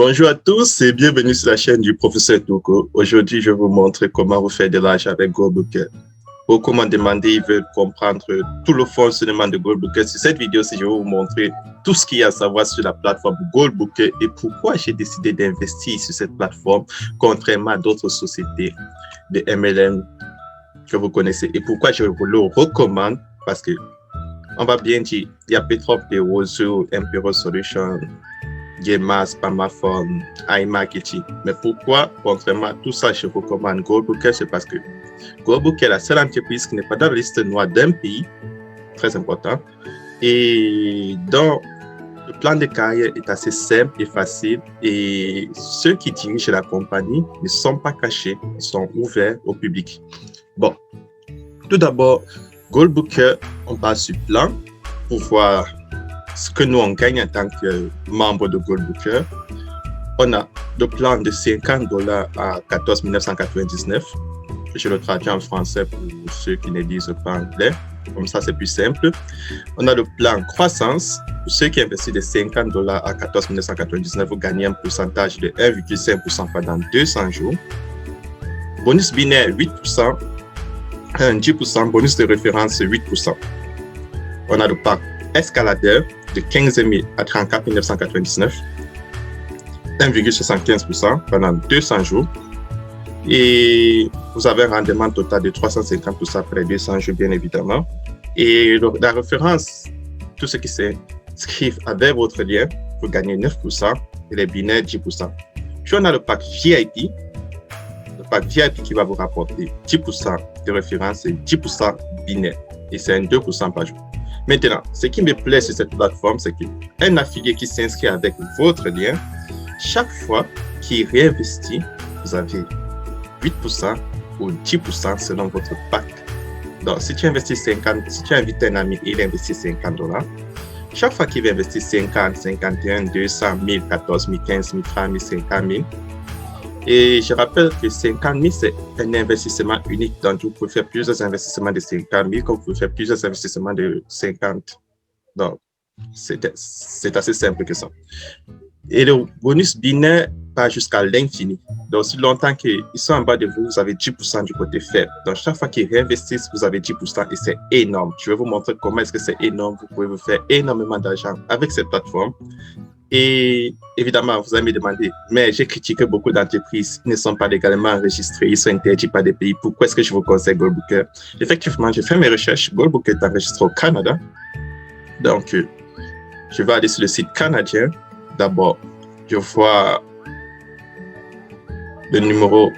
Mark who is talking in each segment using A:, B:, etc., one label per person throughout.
A: Bonjour à tous et bienvenue sur la chaîne du professeur Toko. Aujourd'hui, je vais vous montrer comment vous faire de l'argent avec GoalBooker. Beaucoup m'ont demandé, ils veulent comprendre tout le fonctionnement de GoalBooker. Sur cette vidéo-ci, je vais vous montrer tout ce qu'il y a à savoir sur la plateforme GoalBooker et pourquoi j'ai décidé d'investir sur cette plateforme, contrairement à d'autres sociétés de MLM que vous connaissez. Et pourquoi je vous le recommande, parce que on va bien dire, il y a Petrov de Roseau, Imperial Solutions, Gamma, Spamaphone, iMarketing. Mais pourquoi, contrairement à tout ça, je recommande GoalBooker, c'est parce que GoalBooker est la seule entreprise qui n'est pas dans la liste noire d'un pays, très important, et dont le plan de carrière est assez simple et facile, et ceux qui dirigent la compagnie ne sont pas cachés, ils sont ouverts au public. Bon, tout d'abord, GoalBooker, on passe sur plan pour voir ce que nous on gagne en tant que membre de GoalBooker. On a le plan de $50 à 14 999. Je le traduis en français pour ceux qui ne disent pas anglais. Comme ça, c'est plus simple. On a le plan croissance. Pour ceux qui investissent de $50 à 14 999, vous gagnez un pourcentage de 1,5% pendant 200 jours. Bonus binaire, 8%. 10%, bonus de référence 8%. On a le pack escaladeur de 15 000 à 34 999, 1,75% pendant 200 jours. Et vous avez un rendement total de 350% après 200 jours, bien évidemment. Et la référence, tout ce qui s'inscrit avec votre lien, vous gagnez 9% et les binaires 10%. Puis on a le pack VIP. Le pack VIP qui va vous rapporter 10% de référence et 10% binaire. Et c'est un 2% par jour. Maintenant, ce qui me plaît sur cette plateforme, c'est qu'un affilié qui s'inscrit avec votre lien, chaque fois qu'il réinvestit, vous avez 8% ou 10% selon votre pack. Donc, si tu investis 50, si tu invites un ami et il investit $50, chaque fois qu'il va investir 50, 51, 200, 1000, 14 000, 15 000, 30 000, 50 000, et je rappelle que 50 000, c'est un investissement unique. Donc, vous pouvez faire plusieurs investissements de 50 000, comme vous pouvez faire plusieurs investissements de 50. Donc, c'est assez simple que ça. Et le bonus binaire part jusqu'à l'infini. Donc, aussi longtemps qu'ils sont en bas de vous, vous avez 10% du côté faible. Donc, chaque fois qu'ils réinvestissent, vous avez 10% et c'est énorme. Je vais vous montrer comment est-ce que c'est énorme. Vous pouvez vous faire énormément d'argent avec cette plateforme. Et évidemment, vous allez me demander, mais j'ai critiqué beaucoup d'entreprises qui ne sont pas légalement enregistrées, ils sont interdits par des pays. Pourquoi est-ce que je vous conseille GoalBooker? Effectivement, j'ai fait mes recherches. GoalBooker est enregistré au Canada. Donc, je vais aller sur le site canadien. D'abord, je vois le numéro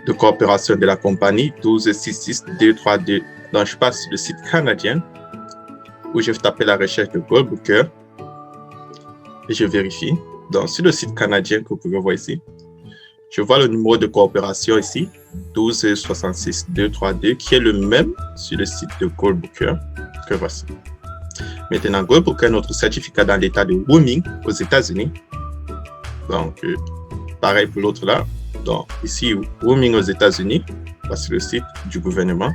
A: de coopération de la compagnie, 1266232. Donc, je passe sur le site canadien où je vais taper la recherche de GoalBooker. Et je vérifie. Donc, sur le site canadien que vous pouvez voir ici, je vois le numéro de coopération ici, 1266232, qui est le même sur le site de GoalBooker que voici. Maintenant, GoalBooker est notre certificat dans l'état de Wyoming aux États-Unis. Donc, pareil pour l'autre là. Donc, ici, Wyoming aux États-Unis, voici le site du gouvernement.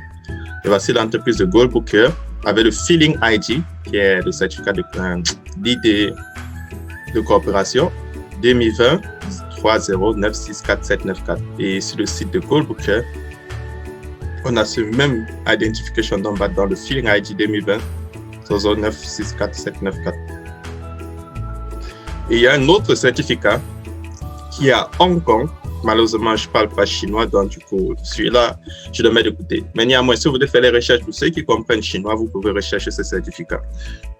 A: Et voici l'entreprise de GoalBooker avec le Filling ID, qui est le certificat d'idée de coopération 2020 30964794. Et sur le site de GoalBooker, on a ce même identification number dans le Filling ID 2020 9644794. Et il y a un autre certificat qui est à Hong Kong. Malheureusement, je ne parle pas chinois, donc du coup, celui-là, je le mets de côté. Mais néanmoins, si vous voulez faire les recherches, pour ceux qui comprennent chinois, vous pouvez rechercher ce certificat.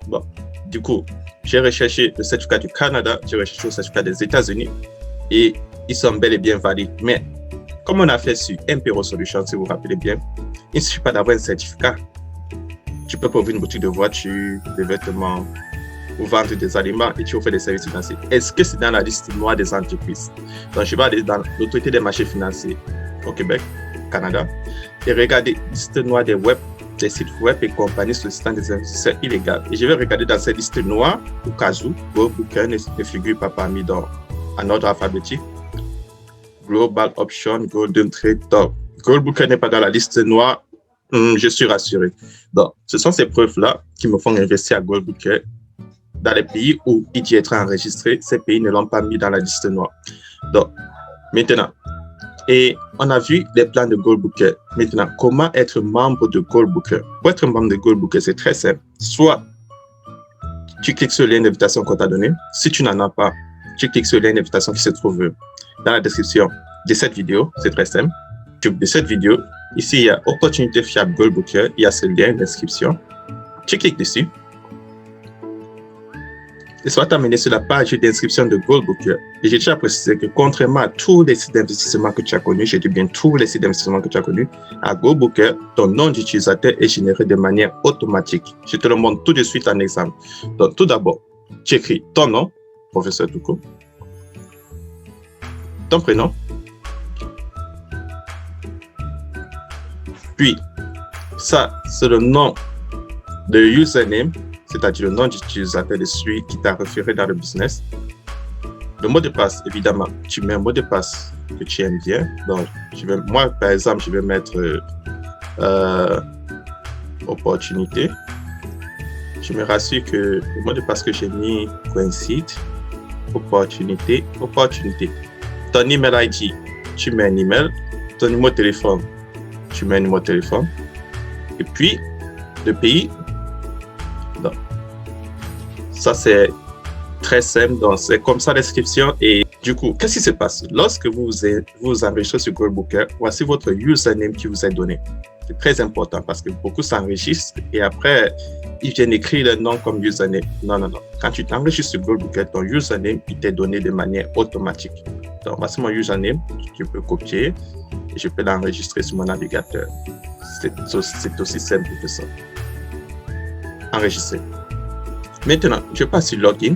A: Bon, du coup, j'ai recherché le certificat du Canada, j'ai recherché le certificat des États-Unis et ils sont bel et bien valides. Mais comme on a fait sur Imperial Solutions, si vous vous rappelez bien, il ne suffit pas d'avoir un certificat. Tu peux ouvrir une boutique de voitures, de vêtements, ou vendre des aliments et tu offres des services financiers. Est-ce que c'est dans la liste noire des entreprises? Donc, je vais aller dans l'autorité des marchés financiers au Québec, Canada, et regarder la liste noire des sites web et compagnies sollicitant des investisseurs illégaux. Et je vais regarder dans cette liste noire, au cas où GoalBooker ne figure pas parmi en ordre alphabétique. Global Option, Golden Trade, Top. GoalBooker n'est pas dans la liste noire. Je suis rassuré. Donc, ce sont ces preuves-là qui me font investir à GoalBooker dans les pays où il dit être enregistré, ces pays ne l'ont pas mis dans la liste noire. Donc, maintenant, et on a vu les plans de Goldbooker. Maintenant, comment être membre de Goldbooker? Pour être membre de Goldbooker, c'est très simple. Soit tu cliques sur le lien d'invitation qu'on t'a donné. Si tu n'en as pas, tu cliques sur le lien d'invitation qui se trouve dans la description de cette vidéo. C'est très simple. De cette vidéo, ici, il y a Opportunité fiable Goldbooker. Il y a ce lien d'inscription. Tu cliques dessus. Et ça va t'amener sur la page d'inscription de Goldbooker. Et j'ai déjà précisé que contrairement à tous les sites d'investissement que tu as connus, j'ai dit bien tous les sites d'investissement que tu as connus, à Goldbooker, ton nom d'utilisateur est généré de manière automatique. Je te le montre tout de suite en exemple. Donc, tout d'abord, tu écris ton nom, professeur Touko, ton prénom, puis ça, c'est le nom de username, c'est-à-dire le nom d'utilisateur de celui qui t'a référé dans le business. Le mot de passe, évidemment, tu mets un mot de passe que tu aimes bien. Donc, moi, par exemple, je vais mettre opportunité. Je me rassure que le mot de passe que j'ai mis coïncide. Opportunité. Ton email ID, tu mets un email. Ton numéro de téléphone, tu mets un numéro de téléphone. Et puis, le pays. Donc, ça, c'est très simple. Donc, c'est comme ça l'inscription. Et du coup, qu'est-ce qui se passe? Lorsque vous enregistrez sur Goldbooker, voici votre username qui vous est donné. C'est très important parce que beaucoup s'enregistrent et après, ils viennent écrire le nom comme username. Non. Quand tu t'enregistres sur Goldbooker, ton username, il t'est donné de manière automatique. Donc, voici mon username. Je peux copier et je peux l'enregistrer sur mon navigateur. C'est aussi simple que ça. Enregistrer. Maintenant, je passe sur Login.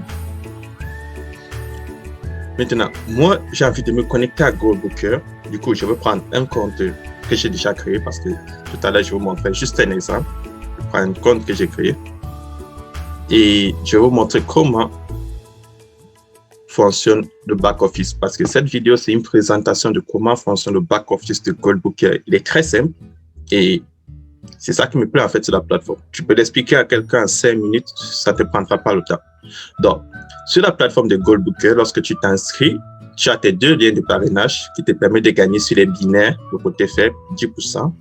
A: Maintenant, moi, j'ai envie de me connecter à Goldbooker. Du coup, je vais prendre un compte que j'ai déjà créé parce que tout à l'heure, je vais vous montrer juste un exemple. Je prends un compte que j'ai créé et je vais vous montrer comment fonctionne le back-office parce que cette vidéo, c'est une présentation de comment fonctionne le back-office de Goldbooker. Il est très simple et c'est ça qui me plaît en fait sur la plateforme. Tu peux l'expliquer à quelqu'un en 5 minutes, ça ne te prendra pas le temps. Donc, sur la plateforme de Goldbooker, lorsque tu t'inscris, tu as tes 2 liens de parrainage qui te permettent de gagner sur les binaires, le côté faible, 10%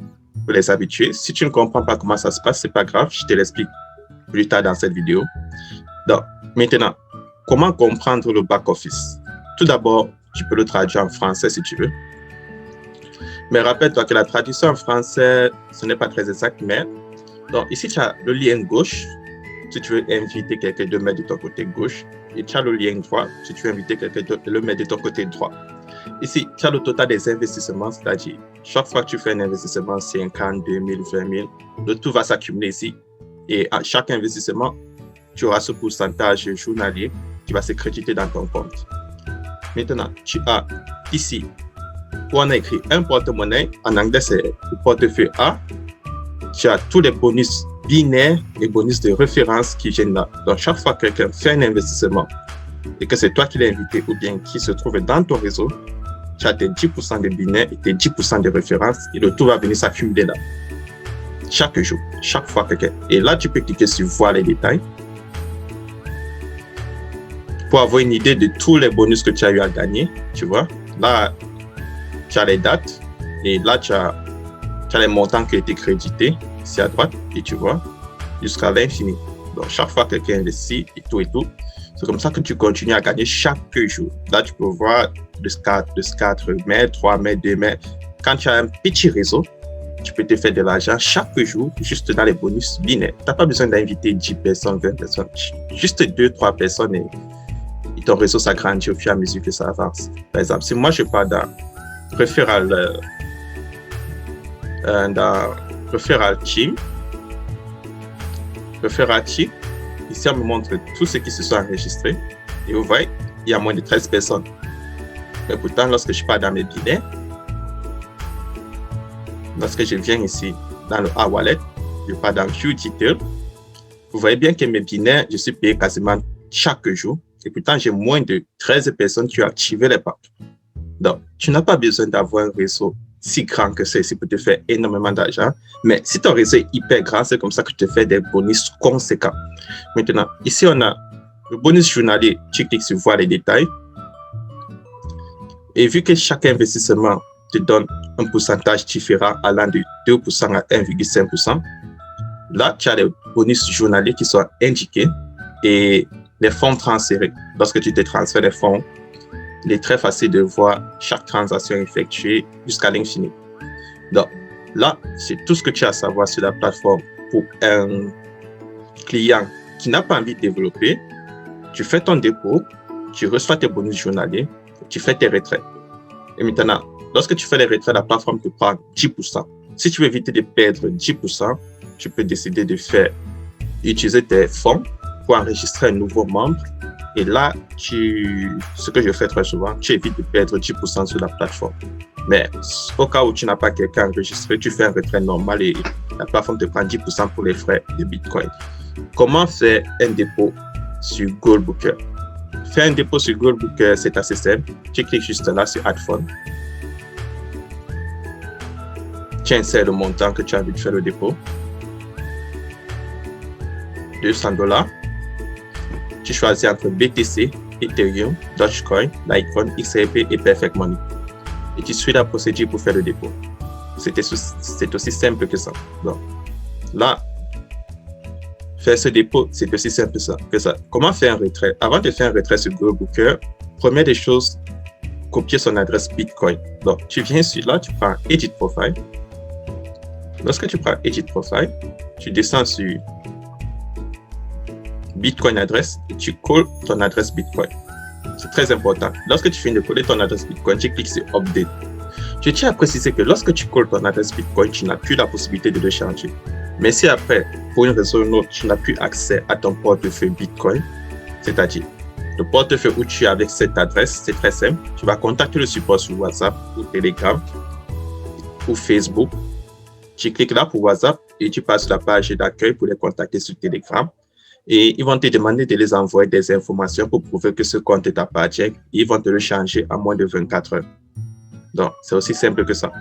A: pour les habitués. Si tu ne comprends pas comment ça se passe, ce n'est pas grave, je te l'explique plus tard dans cette vidéo. Donc, maintenant, comment comprendre le back-office? Tout d'abord, tu peux le traduire en français si tu veux. Mais rappelle-toi que la traduction en français, ce n'est pas très exact, mais donc ici, tu as le lien gauche, si tu veux inviter quelqu'un de mettre de ton côté gauche, et tu as le lien droit, si tu veux inviter quelqu'un de le mettre de ton côté droit. Ici, tu as le total des investissements, c'est-à-dire chaque fois que tu fais un investissement, 50, 2000, 20 000, le tout va s'accumuler ici. Et à chaque investissement, tu auras ce pourcentage journalier qui va se créditer dans ton compte. Maintenant, tu as ici, où on a écrit un porte-monnaie, en anglais c'est le portefeuille A. Tu as tous les bonus binaires et bonus de référence qui viennent là. Donc, chaque fois que quelqu'un fait un investissement et que c'est toi qui l'as invité ou bien qui se trouve dans ton réseau, tu as tes 10% de binaires et tes 10% de référence et le tout va venir s'accumuler là. Chaque jour, chaque fois que quelqu'un. Et là, tu peux cliquer sur voir les détails pour avoir une idée de tous les bonus que tu as eu à gagner. Tu vois, là, tu as les dates et là, tu as les montants qui ont été crédités ici à droite et tu vois jusqu'à l'infini. Donc, chaque fois que quelqu'un investit et tout, c'est comme ça que tu continues à gagner chaque jour. Là, tu peux voir le 4 mai, 3 mai, 2 mai. Quand tu as un petit réseau, tu peux te faire de l'argent chaque jour juste dans les bonus binaires. Tu n'as pas besoin d'inviter 10 personnes, 20 personnes, juste 2-3 personnes et ton réseau s'agrandit au fur et à mesure que ça avance. Par exemple, si moi je pars dans Referral Team. Ici, on me montre tous ceux qui se sont enregistrés. Et vous voyez, il y a moins de 13 personnes. Mais pourtant, lorsque je pars dans mes binaires, lorsque je viens ici dans le A-Wallet, je pars dans View Detail, vous voyez bien que mes binaires, je suis payé quasiment chaque jour. Et pourtant, j'ai moins de 13 personnes qui ont activé les packs. Donc, tu n'as pas besoin d'avoir un réseau si grand que ceci pour te faire énormément d'argent. Mais si ton réseau est hyper grand, c'est comme ça que tu te fais des bonus conséquents. Maintenant, ici, on a Le bonus journalier, tu cliques sur voir les détails. Et vu que chaque investissement te donne un pourcentage différent allant de 2% à 1,5%, là, tu as les bonus journaliers qui sont indiqués et les fonds transférés. Lorsque tu te transfères les fonds, il est très facile de voir chaque transaction effectuée jusqu'à l'infini. Donc, là, c'est tout ce que tu as à savoir sur la plateforme pour un client qui n'a pas envie de développer. Tu fais ton dépôt, tu reçois tes bonus journaliers, tu fais tes retraits. Et maintenant, lorsque tu fais les retraits, la plateforme te prend 10%. Si tu veux éviter de perdre 10%, tu peux décider de utiliser tes fonds pour enregistrer un nouveau membre. Et là, ce que je fais très souvent, tu évites de perdre 10% sur la plateforme. Mais au cas où tu n'as pas quelqu'un enregistré, tu fais un retrait normal et la plateforme te prend 10% pour les frais de Bitcoin. Comment faire un dépôt sur Goldbooker? Faire un dépôt sur Goldbooker, c'est assez simple. Tu cliques juste là sur Add Fund. Tu insères le montant que tu as envie de faire le dépôt. $200. Tu choisis entre BTC, Ethereum, Dogecoin, Litecoin, XRP et Perfect Money. Et tu suis la procédure pour faire le dépôt. C'est aussi simple que ça. Donc, là, faire ce dépôt, c'est aussi simple que ça. Comment faire un retrait? Avant de faire un retrait sur Goldbooker, première des choses, copier son adresse Bitcoin. Donc, tu viens sur là, tu prends Edit Profile. Lorsque tu prends Edit Profile, tu descends sur Bitcoin adresse et tu colles ton adresse Bitcoin. C'est très important. Lorsque tu finis de coller ton adresse Bitcoin, tu cliques sur Update. Je tiens à préciser que lorsque tu colles ton adresse Bitcoin, tu n'as plus la possibilité de le changer. Mais si après, pour une raison ou une autre, tu n'as plus accès à ton portefeuille Bitcoin, c'est-à-dire le portefeuille où tu es avec cette adresse, c'est très simple. Tu vas contacter le support sur WhatsApp ou Telegram ou Facebook. Tu cliques là pour WhatsApp et tu passes sur la page d'accueil pour les contacter sur Telegram. Et ils vont te demander de les envoyer des informations pour prouver que ce compte t'appartient. Ils vont te le changer en moins de 24 heures. Donc, c'est aussi simple que ça.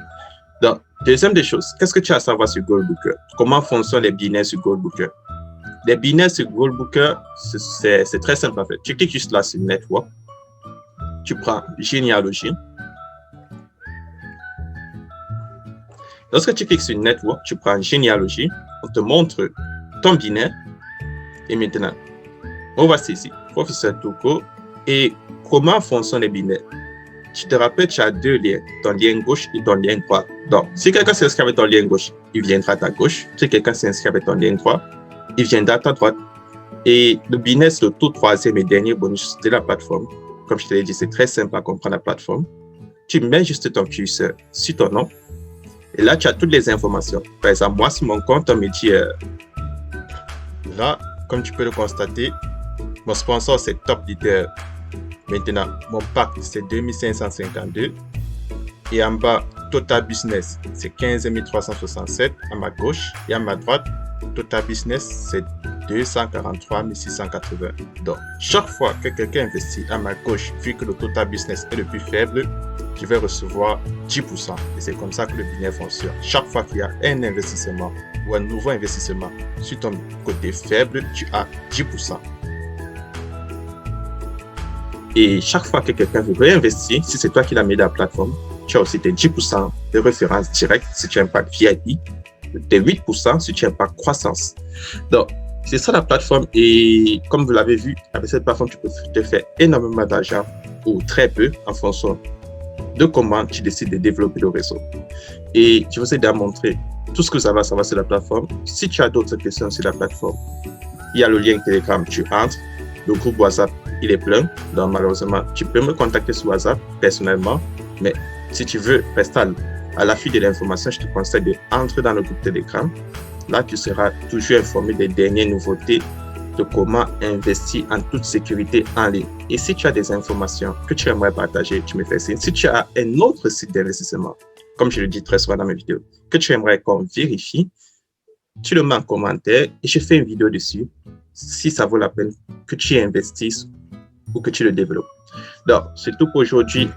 A: Donc, deuxième des choses, qu'est-ce que tu as à savoir sur Goldbooker? Comment fonctionnent les binaires sur Goldbooker? Les binaires sur Goldbooker, c'est très simple en fait. Tu cliques juste là sur Network. Tu prends Généalogie. Lorsque tu cliques sur Network, tu prends Généalogie. On te montre ton binaire. Et maintenant, on va ici, Professeur Touko, et comment fonctionnent les binaires. Tu te rappelles, tu as deux liens, ton lien gauche et ton lien droit. Donc, si quelqu'un s'inscrit avec ton lien gauche, il viendra à ta gauche. Si quelqu'un s'inscrit avec ton lien droit, il viendra à ta droite. Et le binaire, c'est le tout troisième et dernier bonus de la plateforme. Comme je te l'ai dit, c'est très simple à comprendre la plateforme. Tu mets juste ton curseur sur ton nom. Et là, tu as toutes les informations. Par exemple, moi, sur mon compte, on me dit, là, comme tu peux le constater, mon sponsor, c'est Top Leader. Maintenant, mon pack, c'est 2552. Et en bas, Total Business, c'est 15 367 à ma gauche. Et à ma droite, Total Business, c'est 243 680. Donc, chaque fois que quelqu'un investit à ma gauche, vu que le Total Business est le plus faible, je vais recevoir 10%. Et c'est comme ça que le binaire fonctionne. Chaque fois qu'il y a un investissement ou un nouveau investissement sur ton côté faible, tu as 10%. Et chaque fois que quelqu'un veut réinvestir, si c'est toi qui l'as mis dans la plateforme, tu as aussi tes 10% de référence directe si tu as un pack VIP, tes 8% si tu as un pack croissance. Donc, c'est ça la plateforme. Et comme vous l'avez vu, avec cette plateforme, tu peux te faire énormément d'argent ou très peu en fonction de comment tu décides de développer le réseau. Et je vous ai déjà montré tout ce que vous avez à savoir sur la plateforme. Si tu as d'autres questions sur la plateforme, il y a le lien Telegram, tu entres. Le groupe WhatsApp, il est plein. Donc malheureusement, tu peux me contacter sur WhatsApp personnellement. Mais si tu veux rester à l'affût de l'information, je te conseille d'entrer dans le groupe Telegram. Là, tu seras toujours informé des dernières nouveautés de comment investir en toute sécurité en ligne. Et si tu as des informations que tu aimerais partager, tu me fais signe. Si tu as un autre site d'investissement, comme je le dis très souvent dans mes vidéos, que tu aimerais qu'on vérifie, tu le mets en commentaire et je fais une vidéo dessus si ça vaut la peine que tu investisses ou que tu le développes. Donc, c'est tout pour aujourd'hui.